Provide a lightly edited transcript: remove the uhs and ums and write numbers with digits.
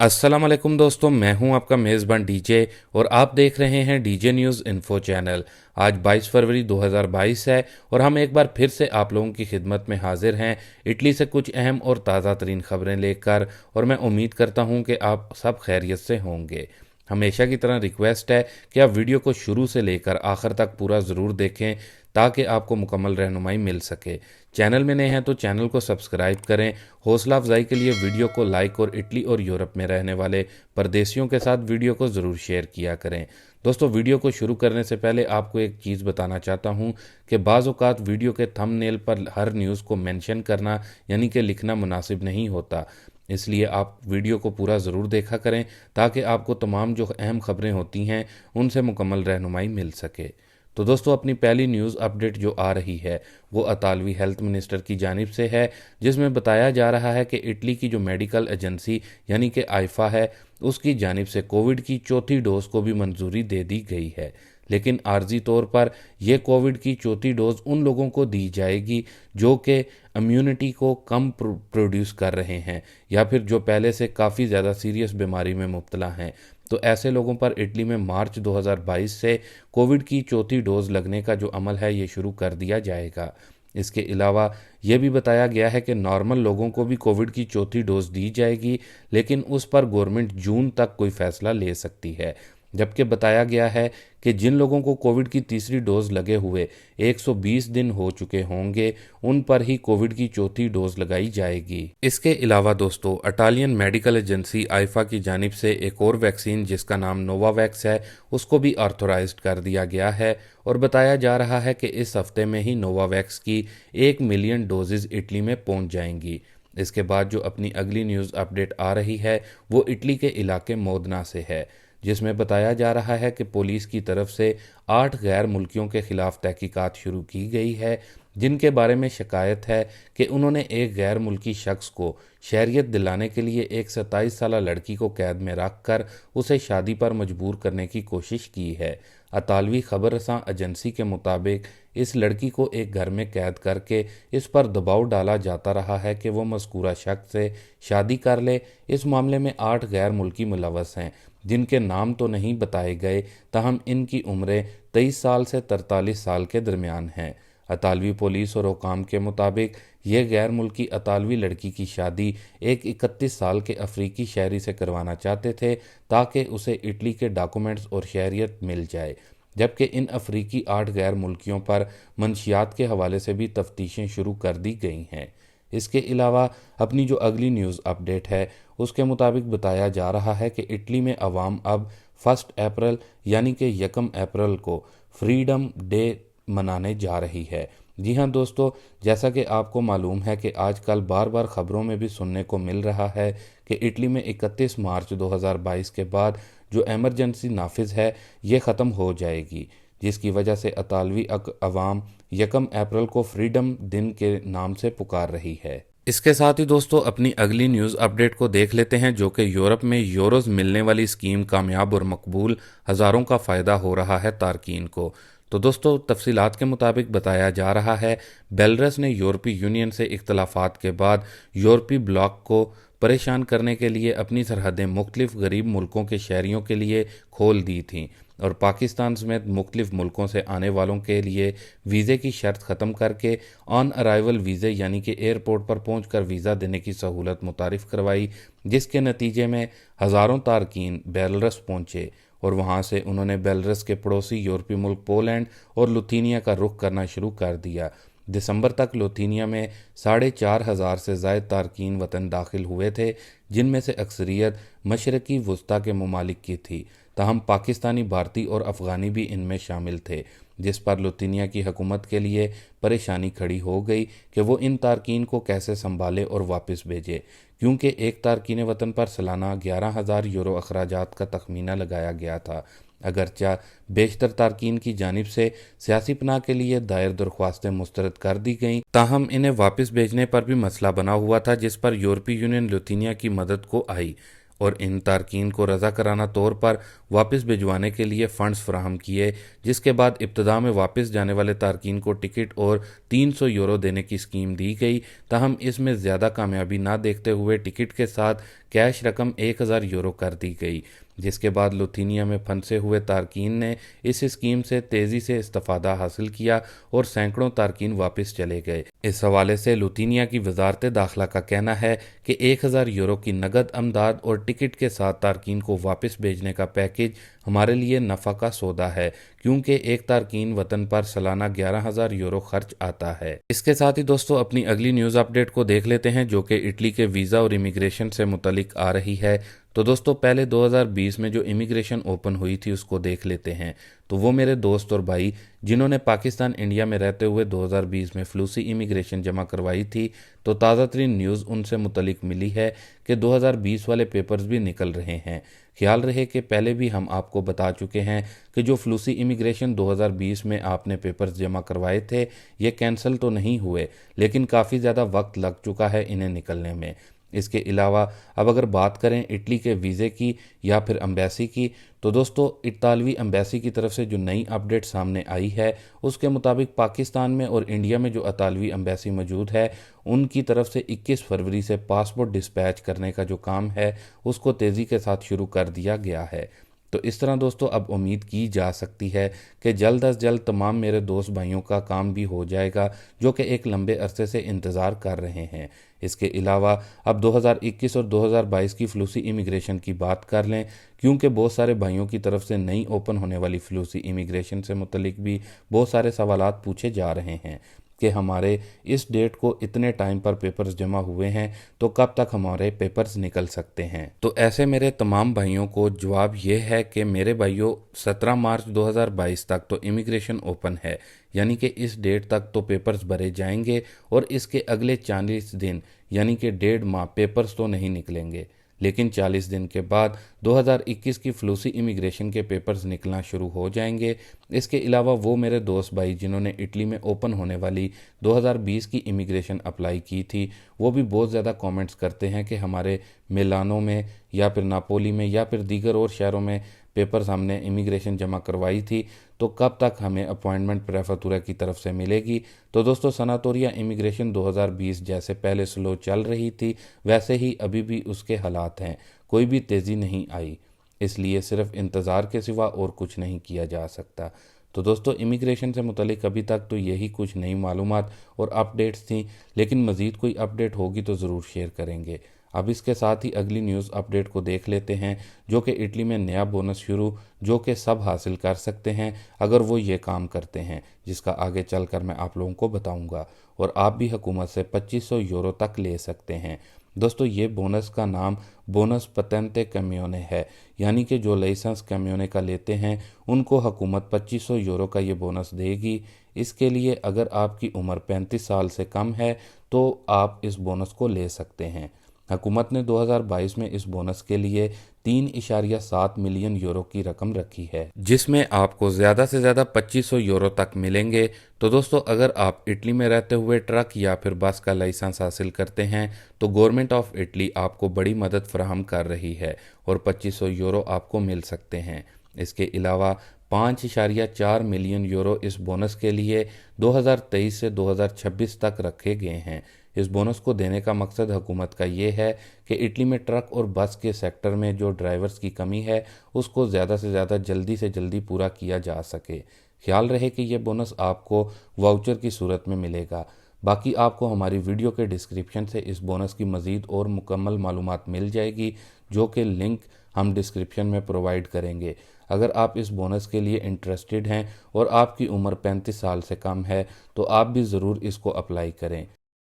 अस्सलाम वालेकुम दोस्तों, मैं हूं आपका मेज़बान डीजे और आप देख रहे हैं डीजे न्यूज़ इन्फो चैनल। आज 22 फरवरी 2022 है और हम एक बार फिर से आप लोगों की खिदमत में हाजिर हैं इटली से कुछ अहम और ताज़ा तरीन खबरें लेकर। और मैं उम्मीद करता हूं कि आप सब खैरियत से होंगे। हमेशा की तरह रिक्वेस्ट है कि आप वीडियो को शुरू से लेकर आखिर तक पूरा ज़रूर देखें ताकि आपको मुकम्मल रहनुमाई मिल सके। चैनल में नए हैं तो चैनल को सब्सक्राइब करें। हौसला अफजाई के लिए वीडियो को लाइक और इटली और यूरोप में रहने वाले परदेशियों के साथ वीडियो को ज़रूर शेयर किया करें। दोस्तों, वीडियो को शुरू करने से पहले आपको एक चीज़ बताना चाहता हूं कि बाज़ औक़ात वीडियो के थंबनेल पर हर न्यूज़ को मेंशन करना यानी कि लिखना मुनासिब नहीं होता, इसलिए आप वीडियो को पूरा ज़रूर देखा करें ताकि आपको तमाम जो अहम खबरें होती हैं उनसे मुकम्मल रहनुमाई मिल सके। तो दोस्तों, अपनी पहली न्यूज़ अपडेट जो आ रही है वो अतालवी हेल्थ मिनिस्टर की जानिब से है, जिसमें बताया जा रहा है कि इटली की जो मेडिकल एजेंसी यानी कि आइफा है उसकी जानिब से कोविड की चौथी डोज को भी मंजूरी दे दी गई है। लेकिन आर्जी तौर पर यह कोविड की चौथी डोज उन लोगों को दी जाएगी जो कि इम्यूनिटी को कम प्रोड्यूस कर रहे हैं या फिर जो पहले से काफ़ी ज़्यादा सीरियस बीमारी में मुब्तला हैं। तो ऐसे लोगों पर इटली में मार्च 2022 से कोविड की चौथी डोज लगने का जो अमल है ये शुरू कर दिया जाएगा। इसके अलावा यह भी बताया गया है कि नॉर्मल लोगों को भी कोविड की चौथी डोज दी जाएगी, लेकिन उस पर गवर्नमेंट जून तक कोई फैसला ले सकती है। जबकि बताया गया है कि जिन लोगों को कोविड की तीसरी डोज लगे हुए 120 दिन हो चुके होंगे उन पर ही कोविड की चौथी डोज लगाई जाएगी। इसके अलावा दोस्तों, इटालियन मेडिकल एजेंसी आइफा की जानिब से एक और वैक्सीन जिसका नाम नोवावैक्स है उसको भी ऑथोराइज्ड कर दिया गया है और बताया जा रहा है कि इस हफ्ते में ही नोवावैक्स की 1 मिलियन डोजेज इटली में पहुंच जाएंगी। इसके बाद जो अपनी अगली न्यूज़ अपडेट आ रही है वो इटली के इलाके मोदना से है, जिसमें बताया जा रहा है कि पुलिस की तरफ से 8 गैर मुल्कियों के खिलाफ तहकीकात शुरू की गई है, जिनके बारे में शिकायत है कि उन्होंने एक गैर मुल्की शख्स को शहरियत दिलाने के लिए एक 27 साल लड़की को कैद में रखकर उसे शादी पर मजबूर करने की कोशिश की है। अतालवी खबरसां एजेंसी के मुताबिक इस लड़की को एक घर में कैद करके इस पर दबाव डाला जाता रहा है कि वो मज़कूरा शख्स से शादी कर ले। इस मामले में 8 गैर मुल्की मुलव्वस हैं जिनके नाम तो नहीं बताए गए, ताहम इनकी उम्रें 23 साल से 43 साल के दरमियान हैं। अतालवी पुलिस और हुकाम के मुताबिक यह गैर मुल्की अतालवी लड़की की शादी एक 31 साल के अफ्रीकी शहरी से करवाना चाहते थे ताकि उसे इटली के डॉक्यूमेंट्स और शहरियत मिल जाए, जबकि इन अफ्रीकी 8 गैर मुल्कियों पर मंशियात के हवाले से भी तफ्तीशें शुरू कर दी गई हैं। इसके अलावा अपनी जो अगली न्यूज़ अपडेट है उसके मुताबिक बताया जा रहा है कि इटली में अवाम अब 1 अप्रैल यानी कि 1 अप्रैल को फ्रीडम डे मनाने जा रही है। जी हाँ दोस्तों, जैसा कि आपको मालूम है कि आजकल बार बार खबरों में भी सुनने को मिल रहा है कि इटली में 31 मार्च 2022 के बाद जो एमरजेंसी नाफिज है ये ख़त्म हो जाएगी, जिसकी वजह से अतालवी अवाम 1 अप्रैल को फ्रीडम दिन के नाम से पुकार रही है। इसके साथ ही दोस्तों, अपनी अगली न्यूज़ अपडेट को देख लेते हैं, जो कि यूरोप में यूरोज मिलने वाली स्कीम कामयाब और मकबूल, हज़ारों का फ़ायदा हो रहा है तारकीन को। तो दोस्तों, तफसीलात के मुताबिक बताया जा रहा है बेलारूस ने यूरोपीय यूनियन से इख्तलाफात के बाद यूरोपीय ब्लॉक को परेशान करने के लिए अपनी सरहदें मुख्तलिफ गरीब मुल्कों के शहरियों के लिए खोल दी थीं और पाकिस्तान समेत मुख्तलिफ मुल्कों से आने वालों के लिए वीज़े की शर्त ख़त्म करके ऑन अराइवल वीज़े यानी कि एयरपोर्ट पर पहुंचकर वीज़ा देने की सहूलत मुतारिफ़ करवाई, जिसके नतीजे में हज़ारों तारकीन बेलारूस पहुंचे और वहां से उन्होंने बेलारूस के पड़ोसी यूरोपीय मुल्क पोलैंड और लुथीनिया का रुख करना शुरू कर दिया। दिसंबर तक लुथीनिया में 4,500 से ज़ायद तारकीन वतन दाखिल हुए थे, जिनमें से अक्सरियत मशरकी वस्ता के ममालिक की थी, ताहम पाकिस्तानी, भारतीय और अफ़गानी भी इनमें शामिल थे, जिस पर लुथीनिया की हुकूमत के लिए परेशानी खड़ी हो गई कि वो इन तारकीन को कैसे संभाले और वापस भेजे, क्योंकि एक तारकीन वतन पर सालाना 11,000 यूरो अखराजात का तखमीना लगाया गया था। अगरचा बेशतर तारकीन की जानिब से सियासी पनाह के लिए दायर दरख्वास्तें मुस्तरद कर दी गईं, ताहम इन्हें वापस भेजने पर भी मसला बना हुआ था, जिस पर यूरोपीय यूनियन लुथीनिया की मदद को आई और इन तारकीन को रज़ा कराना तौर पर वापस भिजवाने के लिए फ़ंड्स फराहम किए, जिसके बाद इब्तदा में वापस जाने वाले तारकीन को टिकट और 300 यूरो देने की स्कीम दी गई। ताहम इसमें ज़्यादा कामयाबी ना देखते हुए टिकट के साथ कैश रकम 1000 यूरो कर दी गई, जिसके बाद लुथिनिया में फंसे हुए तारकीन ने इस स्कीम से तेजी से इस्तिफादा हासिल किया और सैकड़ों तारकीन वापस चले गए। इस हवाले से लुथिनिया की वजारत दाखिला का कहना है कि 1000 यूरो की नगद अमदाद और टिकट के साथ तारकीन को वापस भेजने का पैकेज हमारे लिए नफ़ा का सौदा है, क्योंकि एक तारकीन वतन पर सालाना 11,000 यूरो खर्च आता है। इसके साथ ही दोस्तों अपनी अगली न्यूज़ अपडेट को देख लेते हैं, जो कि इटली के वीज़ा और इमिग्रेशन से मुतलिक आ रही है। तो दोस्तों पहले 2020 में जो इमिग्रेशन ओपन हुई थी उसको देख लेते हैं। तो वो मेरे दोस्त और भाई जिन्होंने पाकिस्तान इंडिया में रहते हुए 2020 में फ्लूसी इमिग्रेशन जमा करवाई थी, तो ताज़ा तरीन न्यूज़ उनसे मुतलिक मिली है कि 2020 वाले पेपर्स भी निकल रहे हैं। ख्याल रहे कि पहले भी हम आपको बता चुके हैं कि जो फ्लूसी इमिग्रेशन 2020 में आपने पेपर्स जमा करवाए थे ये कैंसिल तो नहीं हुए, लेकिन काफ़ी ज़्यादा वक्त लग चुका है इन्हें निकलने में। इसके अलावा अब अगर बात करें इटली के वीज़े की या फिर एम्बेसी की, तो दोस्तों इतालवी एम्बेसी की तरफ से जो नई अपडेट सामने आई है उसके मुताबिक पाकिस्तान में और इंडिया में जो इतालवी एम्बेसी मौजूद है उनकी तरफ से 21 फरवरी से पासपोर्ट डिस्पैच करने का जो काम है उसको तेज़ी के साथ शुरू कर दिया गया है। तो इस तरह दोस्तों अब उम्मीद की जा सकती है कि जल्द अज जल्द तमाम मेरे दोस्त भाइयों का काम भी हो जाएगा, जो कि एक लंबे अरसे से इंतज़ार कर रहे हैं। इसके अलावा अब 2021 और 2022 की फ्लूसी इमिग्रेशन की बात कर लें, क्योंकि बहुत सारे भाइयों की तरफ से नई ओपन होने वाली फ्लूसी इमिग्रेशन से मुतलिक भी बहुत सारे सवालात पूछे जा रहे हैं कि हमारे इस डेट को इतने टाइम पर पेपर्स जमा हुए हैं तो कब तक हमारे पेपर्स निकल सकते हैं। तो ऐसे मेरे तमाम भाइयों को जवाब ये है कि मेरे भाइयों 17 मार्च 2022 तक तो इमिग्रेशन ओपन है, यानी कि इस डेट तक तो पेपर्स भरे जाएंगे और इसके अगले 40 दिन यानी कि 1.5 माह पेपर्स तो नहीं निकलेंगे, लेकिन 40 दिन के बाद 2021 की फ्लूसी इमिग्रेशन के पेपर्स निकलना शुरू हो जाएंगे। इसके अलावा वो मेरे दोस्त भाई जिन्होंने इटली में ओपन होने वाली 2020 की इमिग्रेशन अप्लाई की थी, वो भी बहुत ज़्यादा कमेंट्स करते हैं कि हमारे मिलानो में या फिर नापोली में या फिर दीगर और शहरों में पेपर्स हमने इमिग्रेशन जमा करवाई थी, तो कब तक हमें अपॉइंटमेंट प्रेफेक्चुरा की तरफ से मिलेगी। तो दोस्तों सनातोरिया इमिग्रेशन 2020 जैसे पहले स्लो चल रही थी वैसे ही अभी भी उसके हालात हैं, कोई भी तेज़ी नहीं आई, इसलिए सिर्फ इंतज़ार के सिवा और कुछ नहीं किया जा सकता। तो दोस्तों इमिग्रेशन से मुतलिक अभी तक तो यही कुछ नई मालूमात और अपडेट्स थी, लेकिन मज़ीद कोई अपडेट होगी तो ज़रूर शेयर करेंगे। अब इसके साथ ही अगली न्यूज़ अपडेट को देख लेते हैं, जो कि इटली में नया बोनस शुरू, जो कि सब हासिल कर सकते हैं अगर वो ये काम करते हैं, जिसका आगे चलकर मैं आप लोगों को बताऊंगा, और आप भी हुकूमत से 2500 यूरो तक ले सकते हैं। दोस्तों ये बोनस का नाम बोनस पतेंते कैमियोने है, यानी कि जो लाइसेंस कैमियोने का लेते हैं उनको हुकूमत 2500 यूरो का ये बोनस देगी। इसके लिए अगर आपकी उम्र 35 साल से कम है तो आप इस बोनस को ले सकते हैं। हुकूमत ने 2022 में इस बोनस के लिए 3.7 मिलियन यूरो की रकम रखी है, जिसमें आपको ज़्यादा से ज़्यादा 2500 यूरो तक मिलेंगे। तो दोस्तों अगर आप इटली में रहते हुए ट्रक या फिर बस का लाइसेंस हासिल करते हैं तो गवर्नमेंट ऑफ इटली आपको बड़ी मदद फराहम कर रही है और 2500 यूरो आपको मिल सकते हैं। इसके अलावा 5.4 मिलियन यूरो इस बोनस के लिए 2023 से 2026 तक रखे गए हैं। इस बोनस को देने का मकसद हुकूमत का ये है कि इटली में ट्रक और बस के सेक्टर में जो ड्राइवर्स की कमी है उसको ज़्यादा से ज़्यादा जल्दी से जल्दी पूरा किया जा सके। ख्याल रहे कि यह बोनस आपको वाउचर की सूरत में मिलेगा। बाकी आपको हमारी वीडियो के डिस्क्रिप्शन से इस बोनस की मज़ीद और मुकम्मल मालूमात मिल जाएगी, जो कि लिंक हम डिस्क्रिप्शन में प्रोवाइड करेंगे। अगर आप इस बोनस के लिए इंटरेस्टेड हैं और आपकी उम्र 35 साल से कम है तो आप भी ज़रूर इसको अप्लाई करें।